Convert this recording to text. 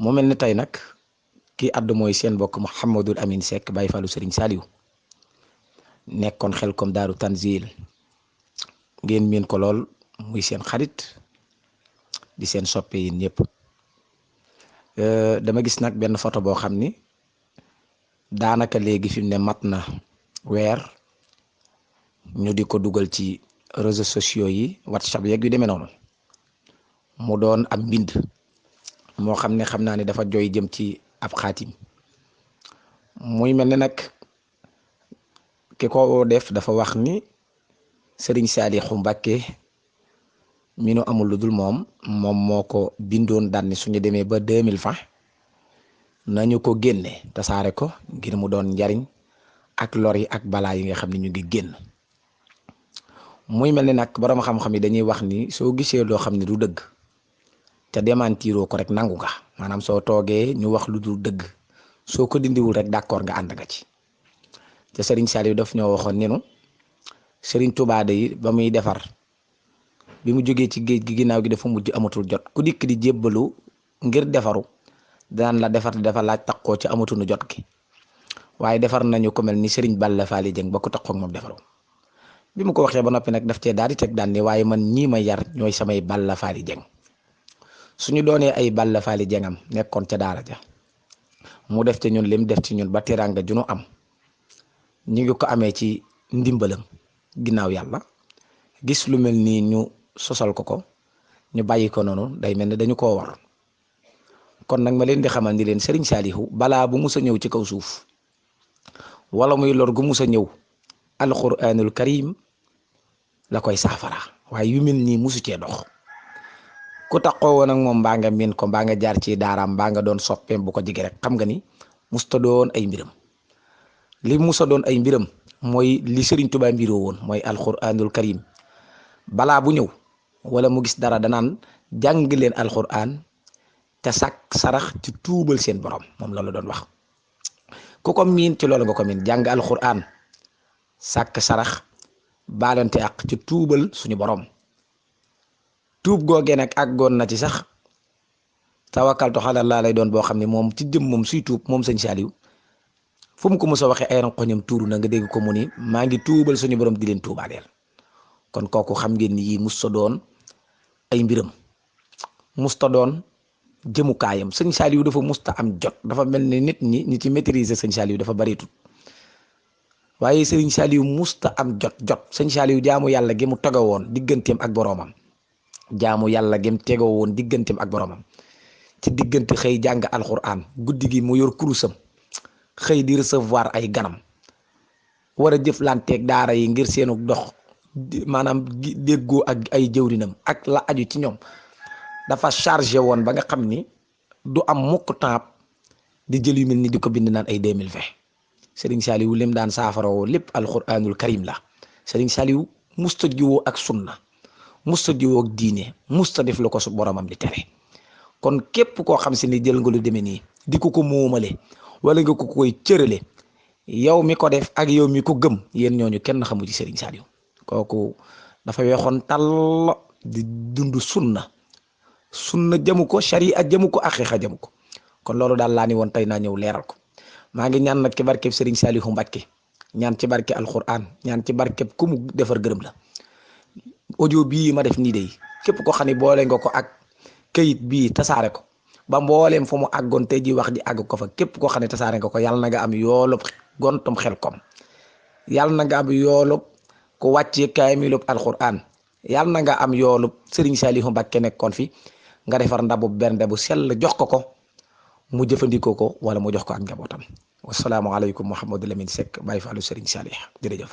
mu mel ni tey nag kii àddu mooy seen mbokk Mouhamadul Amine Seck Baye Fallou Serigne Saliou nekkoon Xelkom Daaru Tanzil ngeen miin ko lool muy seen xarit di seen soppe yi ñëpp dama gis nag benn photo boo xam ni daanaka léegi fi mu ne mat na weer ñu di ko dugal ci réseaux sociaux yi WhatsApp yeeg yu demee noonu mu doon ab mbind moo xam ne xam naa ne dafa jooy jëm ci ab xaatim muy mel ne nag ki ko def dafa wax ni Serigne Saliou Mbacké mi nu amul lu dul moom moo ko bindoon daan ni suñu demee ba 2020 nañu ko génne tasaare ko ngir mu doon njariñ ak lor yi ak balaa yi nga xam ne ñu ngi génn muy mel ni nag borom xam-xam yi dañuy wax ni soo gisee loo xam ne du dëgg te démentiroo ko rek nangu nga maanaam soo toogee ñu wax lu dul dëgg soo ko dindiwul rek d'accord nga ànd nga ci te Serigne Saliou daf ñoo waxoon ni nu Serigne Touba de ba muy defar bi mu jógee ci géej gi ginnaaw gi dafa mujj amatul jot ku dikk di jébbalu ngir defaru daan la defar dafa laaj takkoo ci amatuñu jot gi waaye defar nañu ko mel ni Serigne Balla Fally Dieng ba ko takkoo ak moom defaru bi mu ko waxee ba noppi nag daf cee daal di teg daan ni waaye man ñii ma yar ñooy samay Balla Fally Dieng suñu doonee ay Balla Fally Diengam nekkoon ca daara ja mu def ci ñun lim def ci ñun ba teraanga ju nu am ñu ngi ko amee ci ndimbalam ginnaaw yàlla gis lu mel nii ñu sosal ko ñu bàyyi ko noonu day mel ne dañu koo war kon nag ma leen di xamal ni leen Serigne Saliou balaa bu mus a ñëw ci kaw suuf wala muy lor gu mus a ñëw alquranul karim la koy saafara waaye yu mel nii musu cee dox ku taxoo woon ak moom mbaa nga miin ko mbaa nga jaar ci daaraam mbaa nga doon soppeem bu ko jige rek xam nga ni musta doon ay mbiram li musa doon ay mbiram mooy li Serigne Touba mbiroo woon mooy alquranul karim balaa bu ñëw wala mu gis dara danaan jàng leen alquran te sàkk sarax ci tuubal seen borom moom loolu doon wax ku ko miin ci loolu nga ko miin jàng alquran sàkk sarax baalante ak ci tuubal suñu borom tuub googee nag àggoon na ci sax tawakkaltu ala Allah lay doon boo xam ne moom ci jëm moom suy tuub moom sëñ Saliou fu mu ko mos a waxee ay rankoñam tuuru na nga dégg ko mu ni maa ngi tuubal suñu borom di leen tuubaaleel kon kooku xam ngeen ni yii musta doon ay mbiram musta doon jëmukaayam sëñ Saliou dafa musta am jot dafa mel ni nit ñi ci maîtriser sëñ Saliou dafa bareetut waaye sëñ Saliou musta am jot sëñ Saliou jaamu yàlla gi mu tegoo woon digganteem ak boroomam jaamu yàlla gi mu tegoo woon digganteem ak boroomam ci diggante xëy jàng alxuraan guddi gi mu yor kurusam xëy di recevoir ay ganam war a jëflanteeg daara yi ngir seenu dox maanaam déggoo ak ay jëwrinam ak la aju ci ñoom dafa chargé woon ba nga xam ni du am mukk temps di jël yu mel ni di ko bind naan ay 2020 Serigne Saliou lim daan saafaroo lépp alquranul karim la Serigne Saliou musta jiwoo ak sunna musta jiwoo ak diine musta def lu ko su boromam di tere kon képp koo xam si ni jël nga lu demee nii di ko moomale wala nga ko koy cërale yow mi ko def ak yow mi ko gëm yéen ñooñu kenn xamu ci Serigne Saliou kooku dafa weexoon tàll di dund sunna jëmu ko sharia jëmu ko aqiqa jëmu ko kon loolu daal laa ni woon tey naa ñëw leeral ko maa ngi ñaan nag ci barkeb Serigne Saliou Mbacké ñaan ci barke alquran ñaan ci barkeb ku mu defar gërëm la audio bii ma def nii de képp ko xam ne boole nga ko ak këyit bii tasaare ko ba mbooleem fu mu àggoon tey ji wax ji àgg ko fa képp koo xam ne tasaare nga ko yàlla na nga am yoolub gontum Xelkom yàlla na nga am yoolub ku wàccee kaamilub alquran yàlla na nga am yoolub Serigne Saliou Mbacké nekkoon fi nga defar ndabu bernde bu sell jox ko mu jëfandikoo ko wala mu jox ko ak njabootam wasalaamualeykum Mouhamadou Lamine Seck Baye Fallou Serigne Saliou jërëjëf